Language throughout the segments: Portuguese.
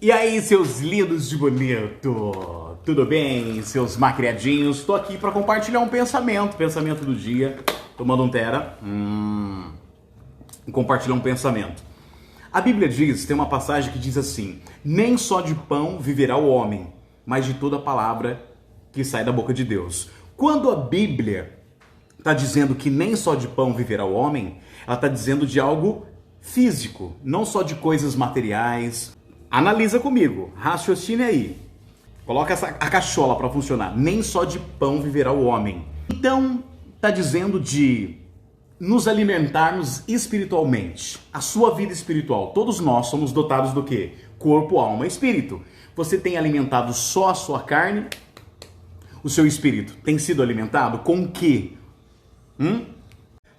E aí, seus lindos de bonito? Tudo bem, seus macriadinhos? Estou aqui para compartilhar um pensamento do dia. Tomando um tera. Compartilhar um pensamento. A Bíblia diz, tem uma passagem que diz assim: nem só de pão viverá o homem, mas de toda palavra que sai da boca de Deus. Quando a Bíblia está dizendo que nem só de pão viverá o homem, ela está dizendo de algo físico, não só de coisas materiais. Analisa comigo, raciocine aí. Coloca a cachola para funcionar. Nem só de pão viverá o homem. Então, está dizendo de nos alimentarmos espiritualmente. A sua vida espiritual. Todos nós somos dotados do quê? Corpo, alma e espírito. Você tem alimentado só a sua carne? O seu espírito tem sido alimentado com o quê?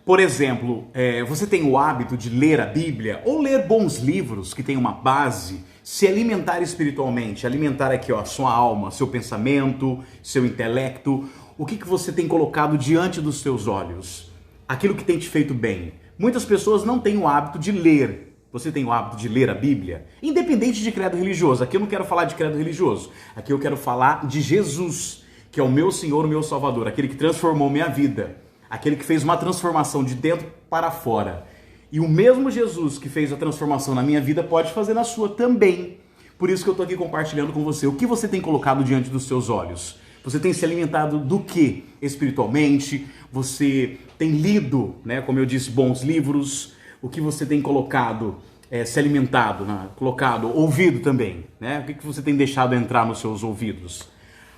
Por exemplo, você tem o hábito de ler a Bíblia ou ler bons livros que têm uma base, se alimentar espiritualmente, alimentar aqui a sua alma, seu pensamento, seu intelecto. O que você tem colocado diante dos seus olhos? Aquilo que tem te feito bem. Muitas pessoas não têm o hábito de ler. Você tem o hábito de ler a Bíblia? Independente de credo religioso. Aqui eu não quero falar de credo religioso. Aqui eu quero falar de Jesus, que é o meu Senhor, o meu Salvador, aquele que transformou minha vida. Aquele que fez uma transformação de dentro para fora. E o mesmo Jesus que fez a transformação na minha vida pode fazer na sua também. Por isso que eu estou aqui compartilhando com você. O que você tem colocado diante dos seus olhos? Você tem se alimentado do que espiritualmente? Você tem lido, como eu disse, bons livros? O que você tem colocado, se alimentado, colocado, ouvido também? O que você tem deixado entrar nos seus ouvidos?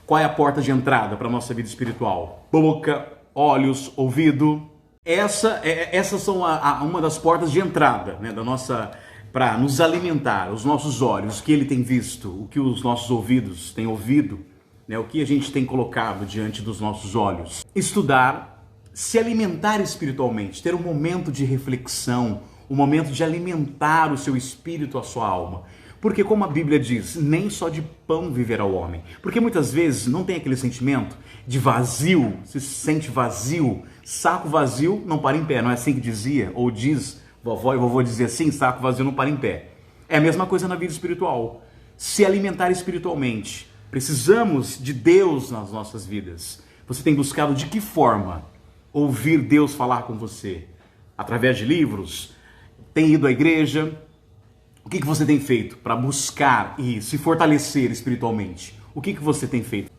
Qual é a porta de entrada para a nossa vida espiritual? Boca, olhos, ouvido. Essas são uma das portas de entrada da nossa, para nos alimentar, os nossos olhos, o que ele tem visto, o que os nossos ouvidos têm ouvido, o que a gente tem colocado diante dos nossos olhos. Estudar, se alimentar espiritualmente, ter um momento de reflexão, um momento de alimentar o seu espírito, a sua alma. Porque como a Bíblia diz, nem só de pão viverá o homem. Porque muitas vezes não tem aquele sentimento de vazio, você se sente vazio, saco vazio não para em pé, não é assim que dizia? Ou diz, vovó e vovô dizia assim, saco vazio não para em pé. É a mesma coisa na vida espiritual. Se alimentar espiritualmente. Precisamos de Deus nas nossas vidas. Você tem buscado de que forma ouvir Deus falar com você? Através de livros? Tem ido à igreja? O que você tem feito para buscar e se fortalecer espiritualmente? O que você tem feito?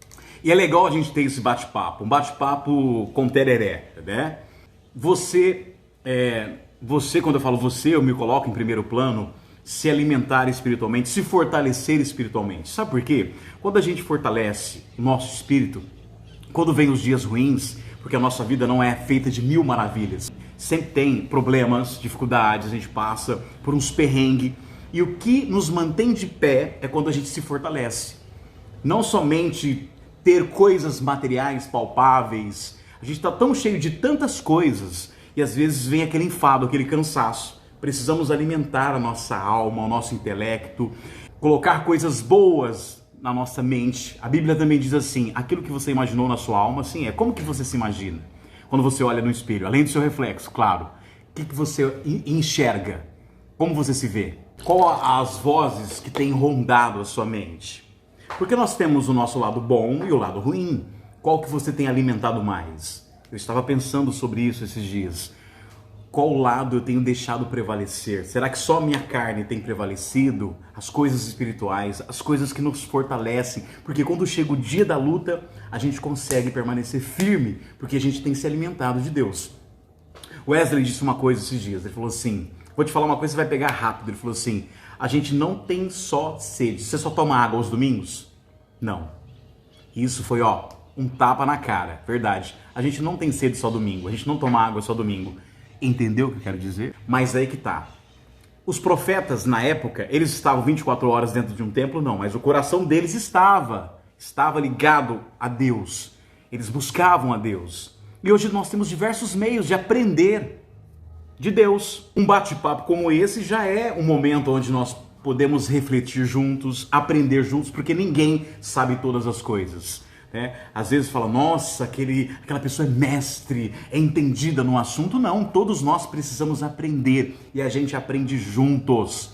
E é legal a gente ter esse bate-papo, um bate-papo com tereré, né? Você, quando eu falo você, eu me coloco em primeiro plano, se alimentar espiritualmente, se fortalecer espiritualmente. Sabe por quê? Quando a gente fortalece o nosso espírito, quando vem os dias ruins, porque a nossa vida não é feita de mil maravilhas, sempre tem problemas, dificuldades, a gente passa por uns perrengues. E o que nos mantém de pé é quando a gente se fortalece. Não somente ter coisas materiais palpáveis. A gente está tão cheio de tantas coisas e às vezes vem aquele enfado, aquele cansaço. Precisamos alimentar a nossa alma, o nosso intelecto, colocar coisas boas na nossa mente. A Bíblia também diz assim, aquilo que você imaginou na sua alma, assim, como que você se imagina? Quando você olha no espelho, além do seu reflexo, claro. O que você enxerga? Como você se vê? Qual as vozes que têm rondado a sua mente? Porque nós temos o nosso lado bom e o lado ruim. Qual que você tem alimentado mais? Eu estava pensando sobre isso esses dias. Qual lado eu tenho deixado prevalecer? Será que só a minha carne tem prevalecido? As coisas espirituais, as coisas que nos fortalecem? Porque quando chega o dia da luta, a gente consegue permanecer firme, porque a gente tem se alimentado de Deus. Wesley disse uma coisa esses dias, ele falou assim, vou te falar uma coisa, você vai pegar rápido. Ele falou assim, a gente não tem só sede. Você só toma água aos domingos? Não. Isso foi, um tapa na cara. Verdade. A gente não tem sede só domingo. A gente não toma água só domingo. Entendeu o que eu quero dizer? Mas aí que tá. Os profetas, na época, eles estavam 24 horas dentro de um templo? Não. Mas o coração deles estava ligado a Deus. Eles buscavam a Deus. E hoje nós temos diversos meios de aprender de Deus. Um bate-papo como esse já é um momento onde nós podemos refletir juntos, aprender juntos, porque ninguém sabe todas as coisas. Às vezes fala, nossa, aquela pessoa é mestre, é entendida no assunto. Não, todos nós precisamos aprender e a gente aprende juntos.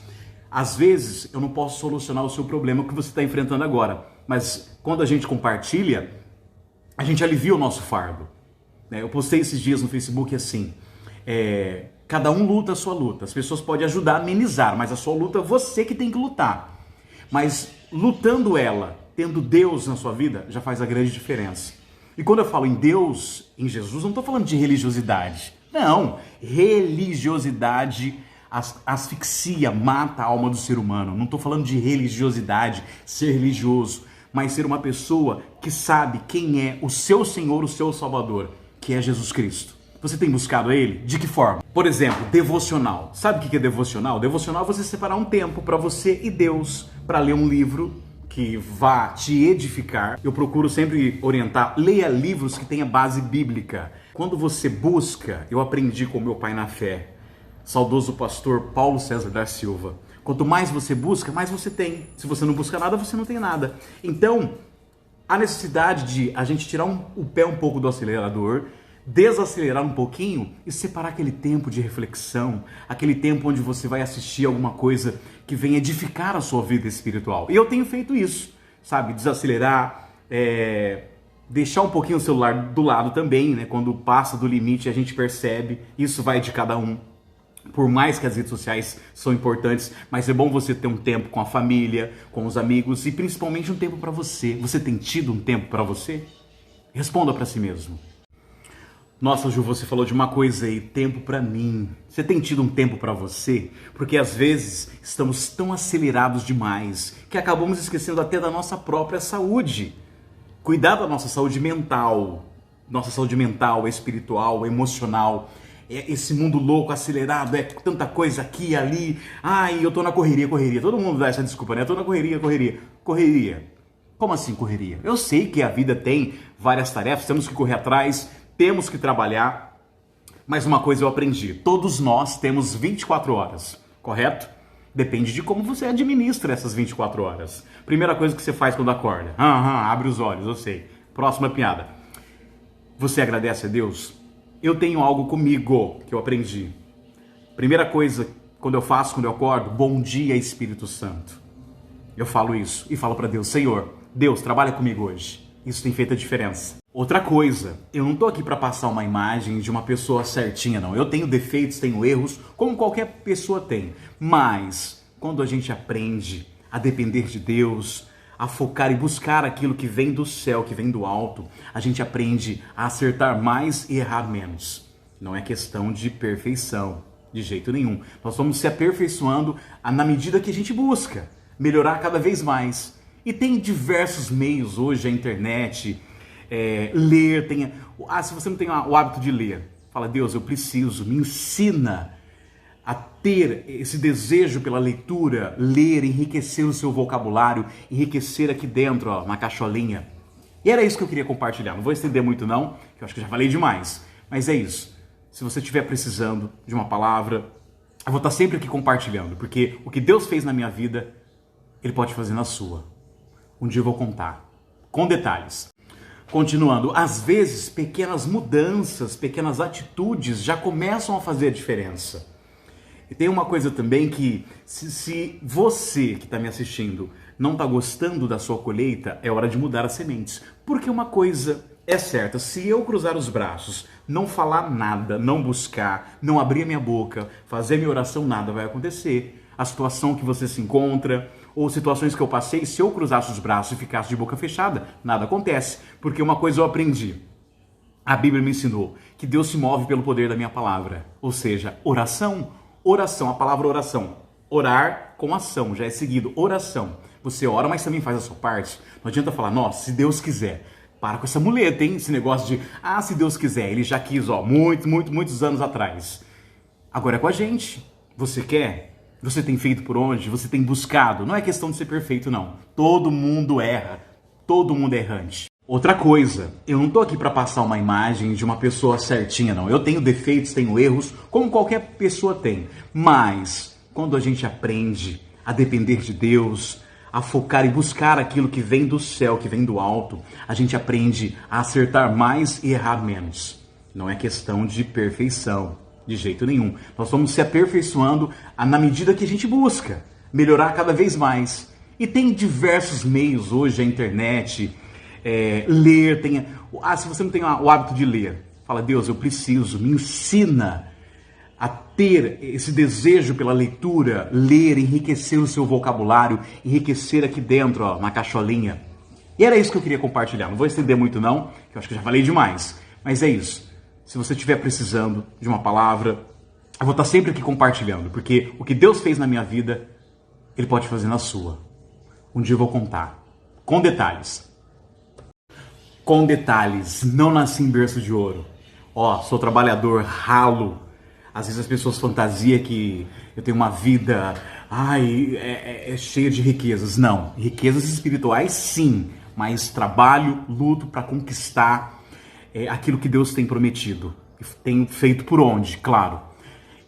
Às vezes eu não posso solucionar o seu problema que você está enfrentando agora, mas quando a gente compartilha, a gente alivia o nosso fardo. Eu postei esses dias no Facebook assim, cada um luta a sua luta. As pessoas podem ajudar a amenizar, mas a sua luta é você que tem que lutar. Mas lutando ela, tendo Deus na sua vida, já faz a grande diferença. E quando eu falo em Deus, em Jesus, não estou falando de religiosidade. Não, religiosidade asfixia, mata a alma do ser humano. Não estou falando de religiosidade, ser religioso, mas ser uma pessoa que sabe quem é o seu Senhor, o seu Salvador, que é Jesus Cristo. Você tem buscado Ele? De que forma? Por exemplo, devocional. Sabe o que é devocional? Devocional é você separar um tempo para você e Deus, para ler um livro que vá te edificar. Eu procuro sempre orientar, leia livros que tenha base bíblica. Quando você busca, eu aprendi com meu pai na fé, saudoso pastor Paulo César da Silva. Quanto mais você busca, mais você tem. Se você não busca nada, você não tem nada. Então, a necessidade de a gente tirar o pé um pouco do acelerador, desacelerar um pouquinho e separar aquele tempo de reflexão, aquele tempo onde você vai assistir alguma coisa que venha edificar a sua vida espiritual. E eu tenho feito isso, sabe? Desacelerar, deixar um pouquinho o celular do lado também, né? Quando passa do limite a gente percebe, isso vai de cada um. Por mais que as redes sociais são importantes, mas é bom você ter um tempo com a família, com os amigos e principalmente um tempo para você. Você tem tido um tempo para você? Responda para si mesmo. Nossa, Ju, você falou de uma coisa aí, tempo para mim. Você tem tido um tempo para você? Porque às vezes estamos tão acelerados demais que acabamos esquecendo até da nossa própria saúde. Cuidar da nossa saúde mental, espiritual, emocional. Esse mundo louco, acelerado, tanta coisa aqui e ali. Ai, eu tô na correria. Todo mundo dá essa desculpa, né? Eu tô na correria. Como assim correria? Eu sei que a vida tem várias tarefas, temos que correr atrás, temos que trabalhar. Mas uma coisa eu aprendi, todos nós temos 24 horas, correto? Depende de como você administra essas 24 horas. Primeira coisa que você faz quando acorda. Abre os olhos, eu sei. Próxima piada. Você agradece a Deus? Eu tenho algo comigo que eu aprendi. Primeira coisa, quando eu acordo, bom dia Espírito Santo. Eu falo isso e falo para Deus, Senhor, Deus, trabalha comigo hoje. Isso tem feito a diferença. Outra coisa, eu não tô aqui para passar uma imagem de uma pessoa certinha, não. Eu tenho defeitos, tenho erros, como qualquer pessoa tem. Mas, quando a gente aprende a depender de Deus, a focar e buscar aquilo que vem do céu, que vem do alto, a gente aprende a acertar mais e errar menos. Não é questão de perfeição, de jeito nenhum. Nós vamos se aperfeiçoando na medida que a gente busca melhorar cada vez mais. E tem diversos meios hoje, a internet, ler, se você não tem o hábito de ler, fala, Deus, eu preciso, me ensina a ter esse desejo pela leitura, ler, enriquecer o seu vocabulário, enriquecer aqui dentro, ó, na cacholinha. E era isso que eu queria compartilhar. Não vou estender muito não, que eu acho que eu já falei demais. Mas é isso. Se você estiver precisando de uma palavra, eu vou estar sempre aqui compartilhando, porque o que Deus fez na minha vida, Ele pode fazer na sua. Um dia eu vou contar, com detalhes. Continuando, às vezes pequenas mudanças, pequenas atitudes já começam a fazer a diferença. E tem uma coisa também que, se você que está me assistindo não está gostando da sua colheita, é hora de mudar as sementes. Porque uma coisa é certa, se eu cruzar os braços, não falar nada, não buscar, não abrir a minha boca, fazer minha oração, nada vai acontecer. A situação que você se encontra, ou situações que eu passei, se eu cruzasse os braços e ficasse de boca fechada, nada acontece. Porque uma coisa eu aprendi, a Bíblia me ensinou, que Deus se move pelo poder da minha palavra. Ou seja, oração, a palavra oração. Orar com ação, já é seguido, oração. Você ora, mas também faz a sua parte. Não adianta falar, nossa, se Deus quiser. Para com essa muleta, hein? Esse negócio de, se Deus quiser. Ele já quis, muitos anos atrás. Agora é com a gente. Você quer? Você tem feito por onde? Você tem buscado? Não é questão de ser perfeito, não. Todo mundo erra. Todo mundo é errante. Outra coisa, eu não tô aqui para passar uma imagem de uma pessoa certinha, não. Eu tenho defeitos, tenho erros, como qualquer pessoa tem. Mas, quando a gente aprende a depender de Deus, a focar e buscar aquilo que vem do céu, que vem do alto, a gente aprende a acertar mais e errar menos. Não é questão de perfeição, de jeito nenhum. Nós vamos se aperfeiçoando na medida que a gente busca melhorar cada vez mais. E tem diversos meios hoje, a internet, ler, se você não tem o hábito de ler, fala, Deus, eu preciso, me ensina a ter esse desejo pela leitura, ler, enriquecer o seu vocabulário, enriquecer aqui dentro, ó, na cacholinha. E era isso que eu queria compartilhar. Não vou estender muito não, que eu acho que já falei demais. Mas é isso. Se você estiver precisando de uma palavra, eu vou estar sempre aqui compartilhando, porque o que Deus fez na minha vida, Ele pode fazer na sua. Um dia eu vou contar. Com detalhes. Com detalhes. Não nasci em berço de ouro. Ó, sou trabalhador, ralo. Às vezes as pessoas fantasiam que eu tenho uma vida cheia de riquezas. Não, riquezas espirituais sim, mas trabalho, luto para conquistar aquilo que Deus tem prometido. Tem feito por onde, claro.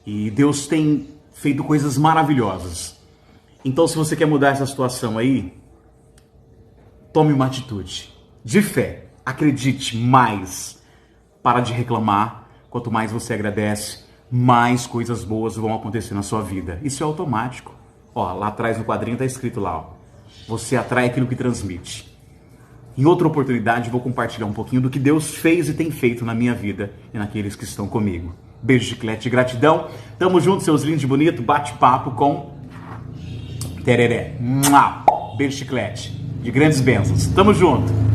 E Deus tem feito coisas maravilhosas. Então se você quer mudar essa situação aí, tome uma atitude de fé. Acredite mais. Para de reclamar. Quanto mais você agradece, mais coisas boas vão acontecer na sua vida. Isso é automático. Ó, lá atrás no quadrinho está escrito lá, ó, você atrai aquilo que transmite. Em outra oportunidade vou compartilhar um pouquinho do que Deus fez e tem feito na minha vida e naqueles que estão comigo. Beijo de chiclete, gratidão. Tamo junto, seus lindos e bonitos. Bate-papo com Tereré. Beijo de chiclete. De grandes bênçãos. Tamo junto.